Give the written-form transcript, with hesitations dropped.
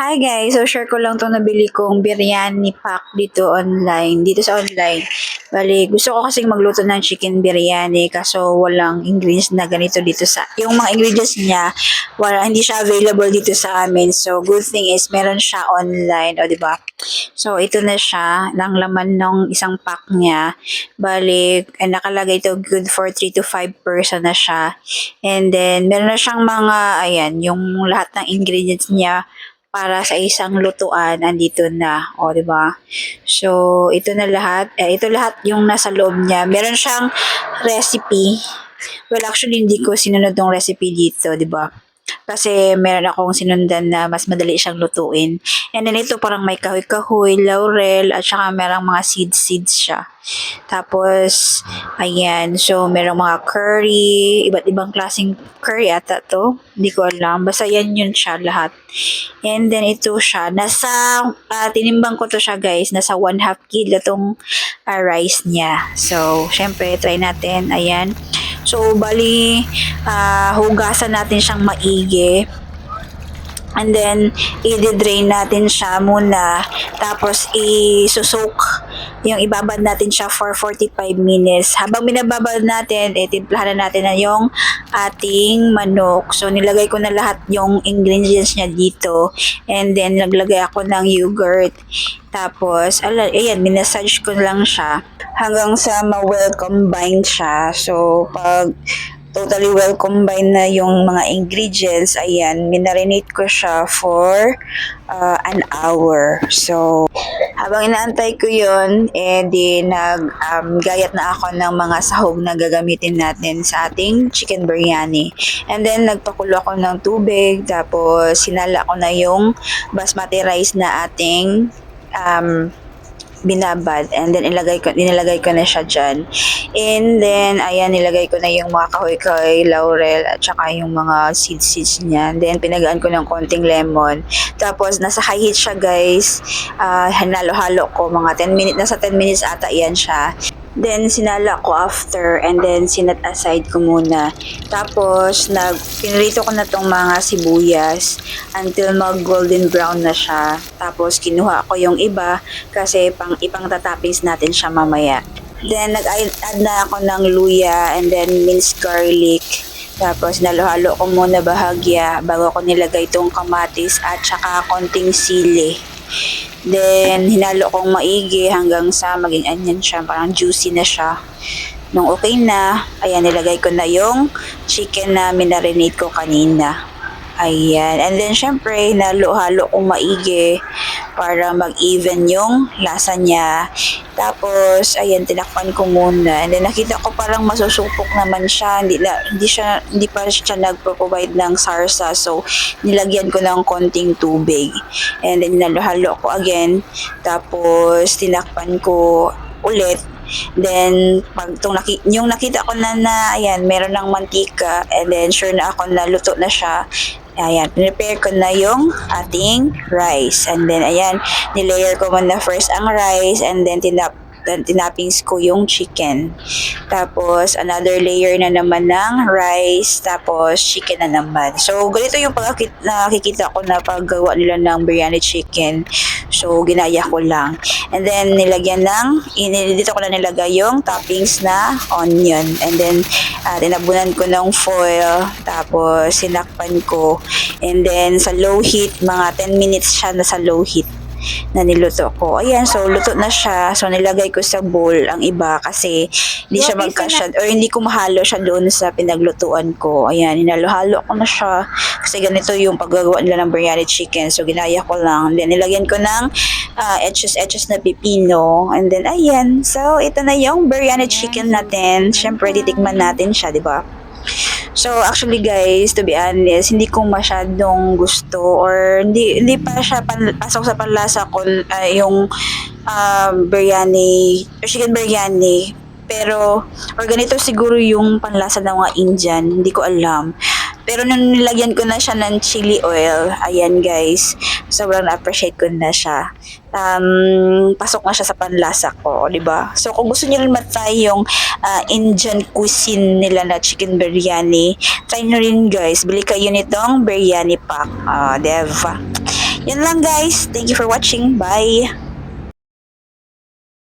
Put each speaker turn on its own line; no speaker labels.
Hi guys! So share ko lang 'tong nabili kong biryani pack dito sa online. Bale, gusto ko kasing magluto ng chicken biryani kaso walang ingredients na ganito dito yung mga ingredients niya, hindi siya available dito sa amin. So good thing is meron siya online, o 'di ba? So ito na siya, ang laman ng isang pack niya. Bale, nakalagay ito good for 3 to 5 person na siya. And then meron na siyang mga yung lahat ng ingredients niya para sa isang lutuan andito na, o 'di ba? So ito na lahat, ito lahat yung nasa loob niya. Meron siyang recipe. Well, actually hindi ko sinunod yung recipe dito, 'di ba? Kasi meron akong sinundan na mas madali siyang lutuin. And then ito parang may kahoy-kahoy, laurel, at saka merong mga seeds siya. Tapos, ayan. So, merong mga curry, iba't ibang klaseng curry ata to. Hindi ko alam. Basta yan yun siya lahat. And then ito siya. Tinimbang ko to siya guys. Nasa 1/2 kilo tong rice niya. So, syempre, try natin. Ayan. So, bali, hugasan natin siyang maigi. And then, i-drain natin siya muna. Tapos, ibabad natin siya for 45 minutes. Habang binababad natin, timplahan na natin na yung ating manok. So, nilagay ko na lahat yung ingredients niya dito. And then, naglagay ako ng yogurt. Tapos, ayan, minasage ko lang siya hanggang sa ma-well combined siya. So, pag totally well combined na yung mga ingredients, ayan, minarinate ko siya for an hour. So, habang inaantay ko yun, gayat na ako ng mga sahog na gagamitin natin sa ating chicken biryani. And then, nagpakulo ako ng tubig, tapos sinala ko na yung basmati rice na ating binabad, and then nilalagay ko na siya dyan. And then, ayan, nilagay ko na yung mga kahoy-kahoy, laurel, at saka yung mga seeds niya. And then, pinagaan ko ng konting lemon. Tapos, nasa high heat siya, guys. Hinalo-halo ko, nasa 10 minutes ata yan siya. Then, sinala ko after, and then sinat aside ko muna. Tapos, pinrito ko na tong mga sibuyas until mag-golden brown na siya. Tapos, kinuha ko yung iba kasi ipang tatappings natin siya mamaya. Then, nag-add na ako ng luya and then minced garlic. Tapos, nalo-halo ko muna bahagya bago ko nilagay itong kamatis at saka konting sili. Then, hinalo kong maigi hanggang sa maging anyan siya. Parang juicy na siya. Nung okay na, ayan, nilagay ko na yung chicken na minarinate ko kanina. Ayan. And then, syempre, hinalo-halo kong maigi para mag-even yung lasa niya. Tapos, ayan, tinakpan ko muna. And then, nakita ko parang masusupok naman siya. Hindi pa siya nagpo-provide ng sarsa. So, nilagyan ko ng konting tubig. And then, hinalo-halo ko again. Tapos, tinakpan ko ulit. Then, yung nakita ko na ayan, meron ng mantika. And then, sure na ako na luto na siya. Ayan, prepare ko na yung ating rice. And then, ayan, nilayer ko muna first ang rice and then tinappings ko yung chicken. Tapos, another layer na naman ng rice. Tapos, chicken na naman. So, ganito yung nakikita ko na paggawa nila ng biryani chicken. So, ginaya ko lang. And then, dito ko na nilagay yung toppings na onion. And then, tinabunan ko ng foil. Tapos, sinakpan ko. And then, sa low heat, mga 10 minutes siya na sa low heat na niluto ko. Ayan, so luto na siya. So nilagay ko sa bowl ang iba kasi hindi siya magkasya or hindi ko mahalo siya doon sa pinaglutuan ko. Ayan, hinalo-halo ko na siya kasi ganito yung paggagawa nila ng biryani chicken. So ginaya ko lang. Then nilagyan ko ng etches na pipino. And then ayan. So ito na yung biryani chicken natin. Syempre titikman natin siya, di ba? So, actually guys, to be honest, hindi ko masyadong gusto or hindi pa siya pasok sa panlasa ko yung biryani, or chicken biryani. Pero, or ganito siguro yung panlasa ng mga Indian, hindi ko alam. Pero nung nilagyan ko na siya ng chili oil, ayan guys, sobrang na-appreciate ko na siya. Pasok na siya sa panlasa ko, di ba? So kung gusto niyo rin matry yung Indian cuisine nila na chicken biryani, try nyo rin guys. Bili kayo nitong biryani pack. Diba? Yun lang guys. Thank you for watching. Bye!